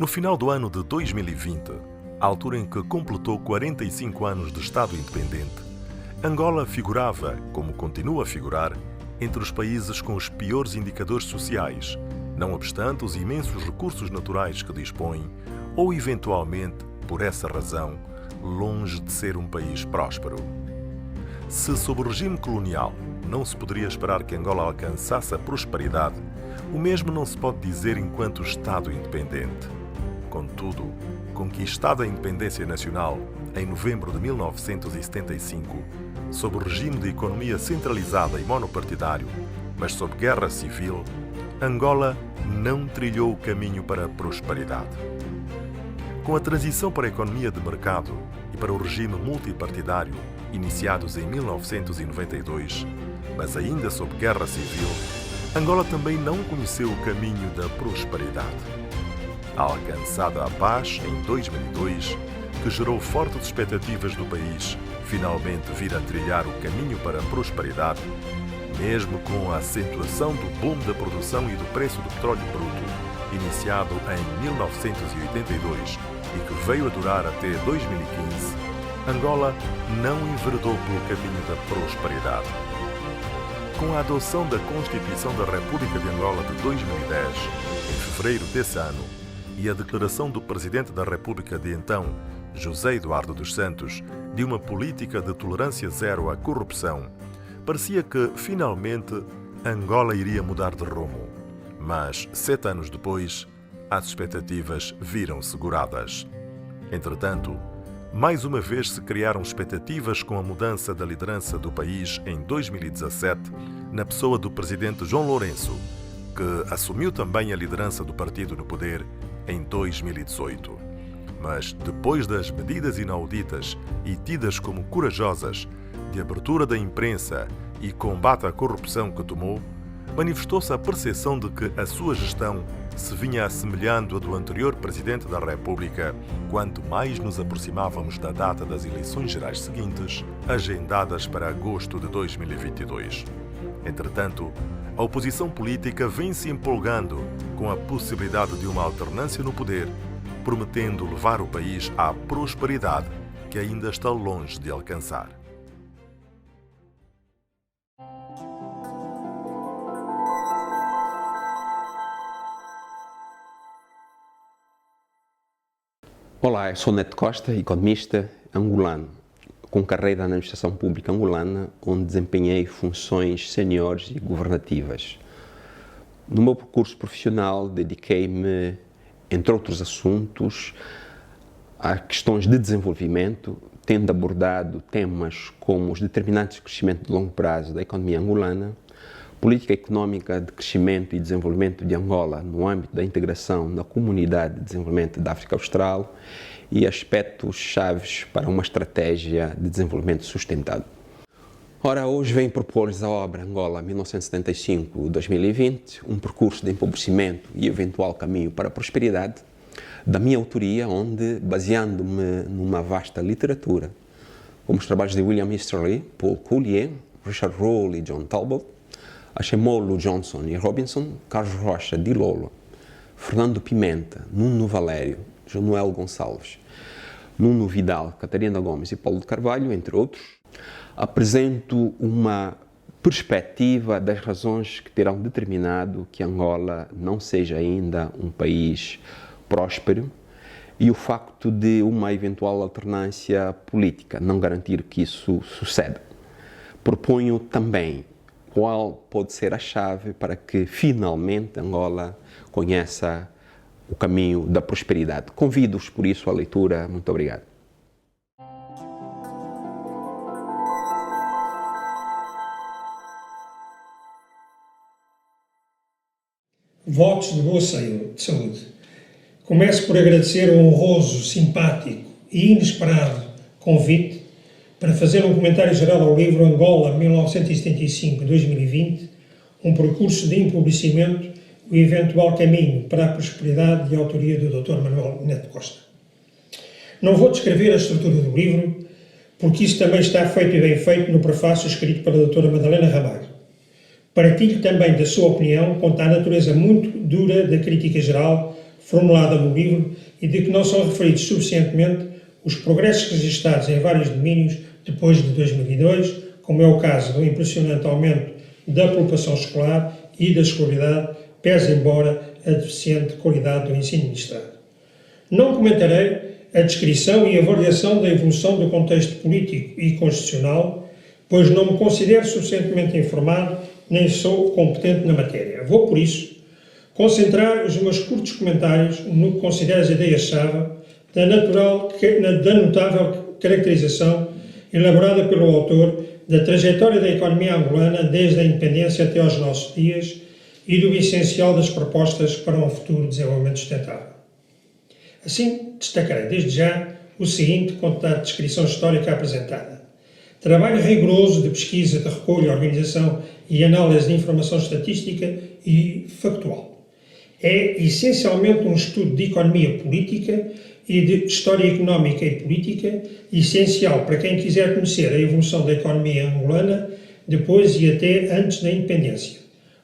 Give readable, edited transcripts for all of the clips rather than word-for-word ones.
No final do ano de 2020, a altura em que completou 45 anos de Estado independente, Angola figurava, como continua a figurar, entre os países com os piores indicadores sociais, não obstante os imensos recursos naturais que dispõe, ou eventualmente, por essa razão, longe de ser um país próspero. Se sob o regime colonial não se poderia esperar que Angola alcançasse a prosperidade, o mesmo não se pode dizer enquanto Estado independente. Contudo, conquistada a independência nacional em novembro de 1975, sob o regime de economia centralizada e monopartidário, mas sob guerra civil, Angola não trilhou o caminho para a prosperidade. Com a transição para a economia de mercado e para o regime multipartidário, iniciados em 1992, mas ainda sob guerra civil, Angola também não conheceu o caminho da prosperidade. Alcançada a paz em 2002, que gerou fortes expectativas do país finalmente vir a trilhar o caminho para a prosperidade, mesmo com a acentuação do boom da produção e do preço do petróleo bruto, iniciado em 1982 e que veio a durar até 2015, Angola não enveredou pelo caminho da prosperidade. Com a adoção da Constituição da República de Angola de 2010, em fevereiro desse ano, e a declaração do Presidente da República de então, José Eduardo dos Santos, de uma política de tolerância zero à corrupção, parecia que, finalmente, Angola iria mudar de rumo. Mas, 7 anos depois, as expectativas viram seguradas. Entretanto, mais uma vez se criaram expectativas com a mudança da liderança do país em 2017, na pessoa do Presidente João Lourenço, que assumiu também a liderança do partido no poder em 2018. Mas depois das medidas inauditas e tidas como corajosas de abertura da imprensa e combate à corrupção que tomou, manifestou-se a percepção de que a sua gestão se vinha assemelhando à do anterior Presidente da República, quanto mais nos aproximávamos da data das eleições gerais seguintes, agendadas para agosto de 2022. Entretanto, a oposição política vem se empolgando com a possibilidade de uma alternância no poder, prometendo levar o país à prosperidade que ainda está longe de alcançar. Olá, eu sou Neto Costa, economista angolano, com carreira na administração pública angolana, onde desempenhei funções seniores e governativas. No meu percurso profissional, dediquei-me, entre outros assuntos, a questões de desenvolvimento, tendo abordado temas como os determinantes de crescimento de longo prazo da economia angolana, política econômica de crescimento e desenvolvimento de Angola no âmbito da integração na Comunidade de Desenvolvimento da África Austral e aspectos chaves para uma estratégia de desenvolvimento sustentável. Ora, hoje venho propor-lhes a obra Angola 1975-2020, um percurso de empobrecimento e eventual caminho para a prosperidade, da minha autoria, onde, baseando-me numa vasta literatura, como os trabalhos de William Easterly, Paul Collier, Richard Rolle e John Talbot, Achemolo Johnson e Robinson, Carlos Rocha de Lolo, Fernando Pimenta, Nuno Valério, Jonuel Gonçalves, Nuno Vidal, Catarina Gomes e Paulo de Carvalho, entre outros, apresento uma perspectiva das razões que terão determinado que Angola não seja ainda um país próspero e o facto de uma eventual alternância política não garantir que isso suceda. Proponho também qual pode ser a chave para que finalmente Angola conheça o caminho da prosperidade. Convido-os por isso à leitura. Muito obrigado. Votos de boa saúde. Começo por agradecer o honroso, simpático e inesperado convite para fazer um comentário geral ao livro Angola 1975-2020, um percurso de empobrecimento, o eventual caminho para a prosperidade, de autoria do Dr. Manuel Neto Costa. Não vou descrever a estrutura do livro, porque isso também está feito e bem feito no prefácio escrito pela Dra. Madalena Ramalho. Partilho também da sua opinião quanto à natureza muito dura da crítica geral formulada no livro e de que não são referidos suficientemente os progressos registados em vários domínios depois de 2002, como é o caso do impressionante aumento da população escolar e da escolaridade, pese embora a deficiente qualidade do ensino ministrado. Não comentarei a descrição e avaliação da evolução do contexto político e constitucional, pois não me considero suficientemente informado nem sou competente na matéria. Vou, por isso, concentrar os meus curtos comentários no que considero as ideias-chave da notável caracterização elaborada pelo autor da trajetória da economia angolana desde a independência até aos nossos dias e do essencial das propostas para um futuro desenvolvimento sustentável. Assim, destacarei desde já o seguinte quanto à descrição histórica apresentada. Trabalho rigoroso de pesquisa, de recolha, organização e análise de informação estatística e factual. É essencialmente um estudo de economia política e de história económica e política, essencial para quem quiser conhecer a evolução da economia angolana depois e até antes da independência,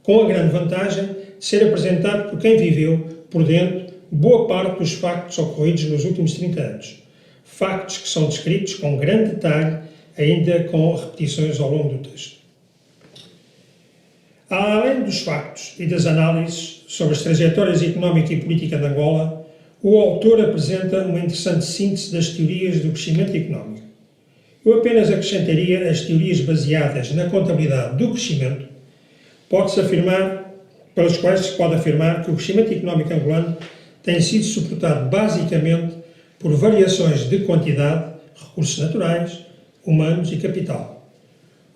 com a grande vantagem de ser apresentado por quem viveu por dentro boa parte dos factos ocorridos nos últimos 30 anos. Factos que são descritos com grande detalhe, ainda com repetições ao longo do texto. Além dos factos e das análises sobre as trajetórias económica e política de Angola, o autor apresenta uma interessante síntese das teorias do crescimento económico. Eu apenas acrescentaria as teorias baseadas na contabilidade do crescimento, pelas quais se pode afirmar que o crescimento económico angolano tem sido suportado basicamente por variações de quantidade, recursos naturais, humanos e capital.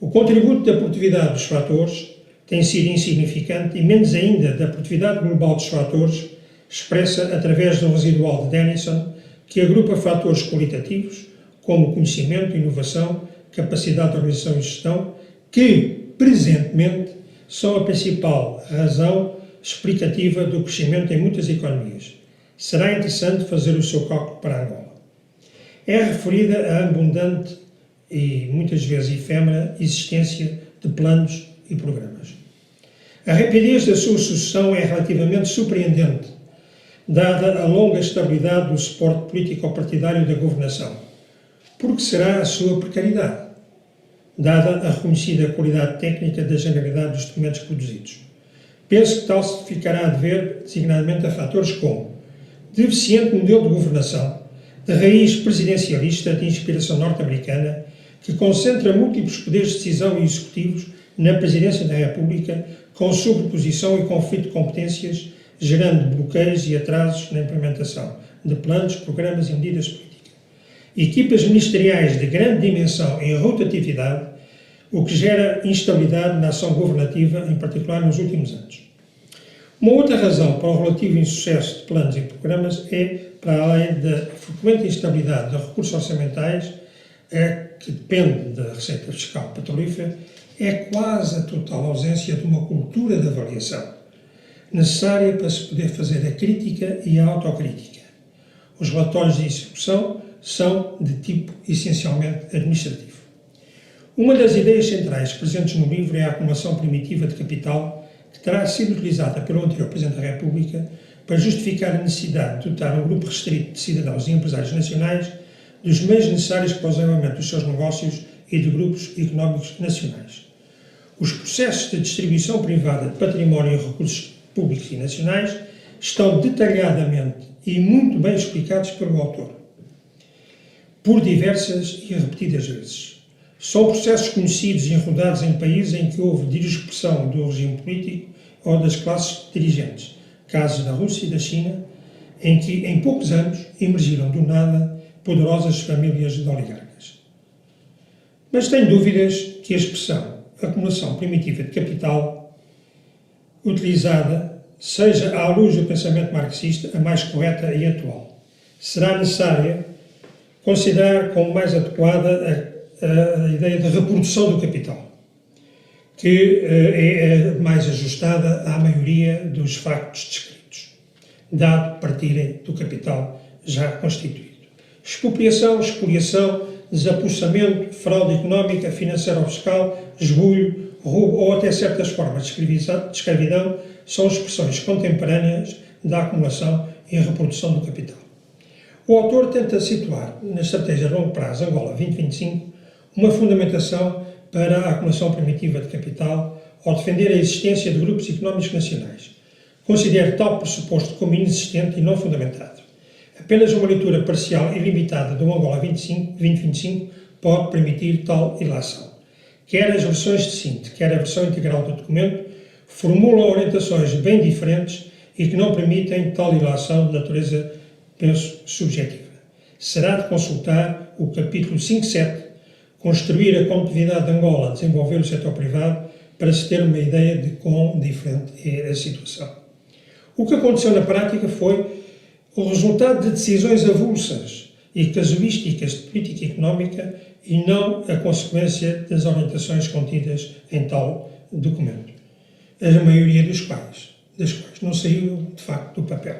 O contributo da produtividade dos fatores tem sido insignificante e menos ainda da produtividade global dos fatores, expressa através do residual de Denison, que agrupa fatores qualitativos, como conhecimento, inovação, capacidade de organização e gestão, que, presentemente, são a principal razão explicativa do crescimento em muitas economias. Será interessante fazer o seu cálculo para Angola. É referida a abundante e, muitas vezes, efêmera existência de planos e programas. A rapidez da sua sucessão é relativamente surpreendente, dada a longa estabilidade do suporte político-partidário da governação. Porque será a sua precariedade, dada a reconhecida qualidade técnica da generalidade dos documentos produzidos. Penso que tal se ficará a dever, designadamente, a fatores como deficiente modelo de governação, de raiz presidencialista de inspiração norte-americana, que concentra múltiplos poderes de decisão e executivos na Presidência da República, com sobreposição e conflito de competências, gerando bloqueios e atrasos na implementação de planos, programas e medidas políticas. Equipas ministeriais de grande dimensão em rotatividade, o que gera instabilidade na ação governativa, em particular nos últimos anos. Uma outra razão para o relativo insucesso de planos e programas é, para além da frequente instabilidade de recursos orçamentais, que depende da receita fiscal petrolífera, é quase a total ausência de uma cultura de avaliação, necessária para se poder fazer a crítica e a autocrítica. Os relatórios de execução são de tipo essencialmente administrativo. Uma das ideias centrais presentes no livro é a acumulação primitiva de capital, que terá sido utilizada pelo anterior Presidente da República para justificar a necessidade de dotar um grupo restrito de cidadãos e empresários nacionais dos meios necessários para o desenvolvimento dos seus negócios e de grupos económicos nacionais. Os processos de distribuição privada de património e recursos públicos e nacionais estão detalhadamente e muito bem explicados pelo autor, por diversas e repetidas vezes. São processos conhecidos e enrodados em países em que houve dispersão do regime político ou das classes dirigentes, casos da Rússia e da China, em que em poucos anos emergiram do nada poderosas famílias de oligarcas. Mas tenho dúvidas que a expressão acumulação primitiva de capital utilizada seja, à luz do pensamento marxista, a mais correta e atual. Será necessário considerar como mais adequada a ideia de reprodução do capital, que é mais ajustada à maioria dos factos descritos, dado partirem do capital já constituído. Expropriação, expoliação, desapossamento, fraude económica, financeira ou fiscal, esbulho, roubo ou até certas formas de escravidão são expressões contemporâneas da acumulação e a reprodução do capital. O autor tenta situar na estratégia de longo prazo Angola 2025 uma fundamentação para a acumulação primitiva de capital ao defender a existência de grupos económicos nacionais. Considero tal pressuposto como inexistente e não fundamentado. Apenas uma leitura parcial e limitada do Angola 2025 pode permitir tal ilação. Quer as versões de síntese, quer a versão integral do documento, formulam orientações bem diferentes e que não permitem tal ilação de natureza, penso, subjetiva. Será de consultar o capítulo 5.7, construir a competitividade de Angola, desenvolver o setor privado, para se ter uma ideia de quão diferente é a situação. O que aconteceu na prática foi o resultado de decisões avulsas e casuísticas de política económica e não a consequência das orientações contidas em tal documento, a maioria das quais não saiu, de facto, do papel.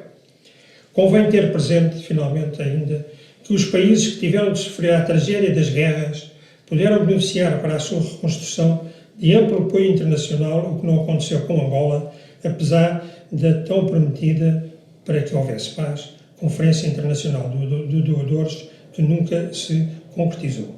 Convém ter presente, finalmente ainda, que os países que tiveram de sofrer a tragédia das guerras puderam beneficiar para a sua reconstrução de amplo apoio internacional, o que não aconteceu com Angola, apesar da tão prometida, para que houvesse paz, Conferência Internacional de Doadores, que nunca se concretizou.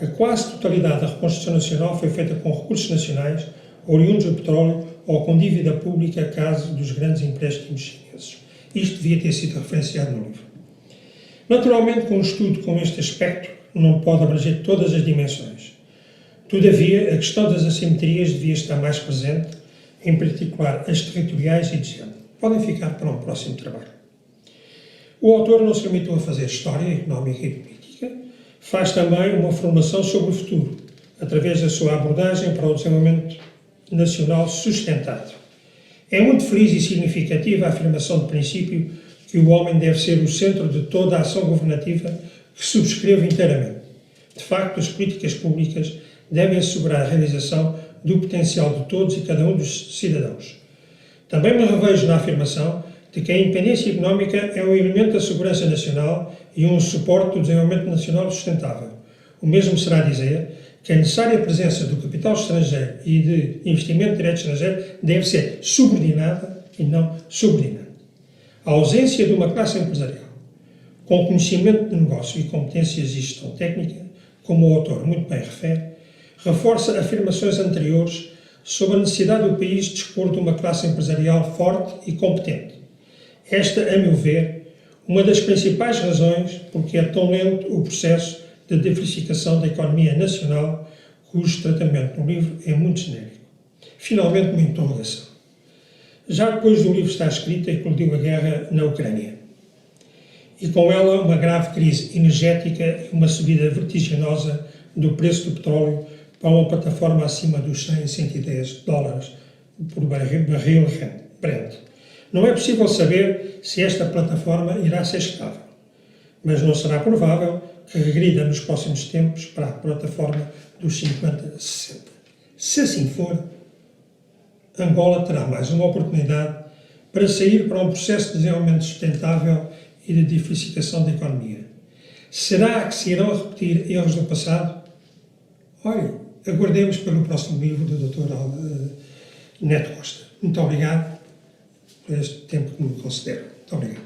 A quase totalidade da reconstrução nacional foi feita com recursos nacionais, oriundos do petróleo ou com dívida pública, caso dos grandes empréstimos chineses. Isto devia ter sido referenciado no livro. Naturalmente, com um estudo com este aspecto, não pode abranger todas as dimensões. Todavia, a questão das assimetrias devia estar mais presente, em particular as territoriais e de género. Podem ficar para um próximo trabalho. O autor não se limitou a fazer história económica e política, faz também uma formação sobre o futuro, através da sua abordagem para o desenvolvimento nacional sustentado. É muito feliz e significativa a afirmação de princípio que o homem deve ser o centro de toda a ação governativa, que subscrevo inteiramente. De facto, as políticas públicas devem assegurar a realização do potencial de todos e cada um dos cidadãos. Também me revejo na afirmação de que a independência económica é um elemento da segurança nacional e um suporte do desenvolvimento nacional sustentável. O mesmo será dizer que a necessária presença do capital estrangeiro e de investimento direto estrangeiro deve ser subordinada e não subordinada. A ausência de uma classe empresarial com conhecimento de negócio e competências de gestão técnica, como o autor muito bem refere, reforça afirmações anteriores sobre a necessidade do país dispor de uma classe empresarial forte e competente. Esta, a meu ver, uma das principais razões porque é tão lento o processo de diversificação da economia nacional, cujo tratamento no livro é muito genérico. Finalmente, uma interrogação. Já depois do livro estar escrito, eclodiu a guerra na Ucrânia. E com ela uma grave crise energética e uma subida vertiginosa do preço do petróleo para uma plataforma acima dos 100 e 110 dólares por barril Brent. Não é possível saber se esta plataforma irá ser estável, mas não será provável que regrida nos próximos tempos para a plataforma dos 50-60. Se assim for, Angola terá mais uma oportunidade para sair para um processo de desenvolvimento sustentável e de diversificação da economia. Será que se irão repetir erros do passado? Olhe, aguardemos pelo próximo livro do Dr. Neto Costa. Muito obrigado por este tempo que me concederam. Muito obrigado.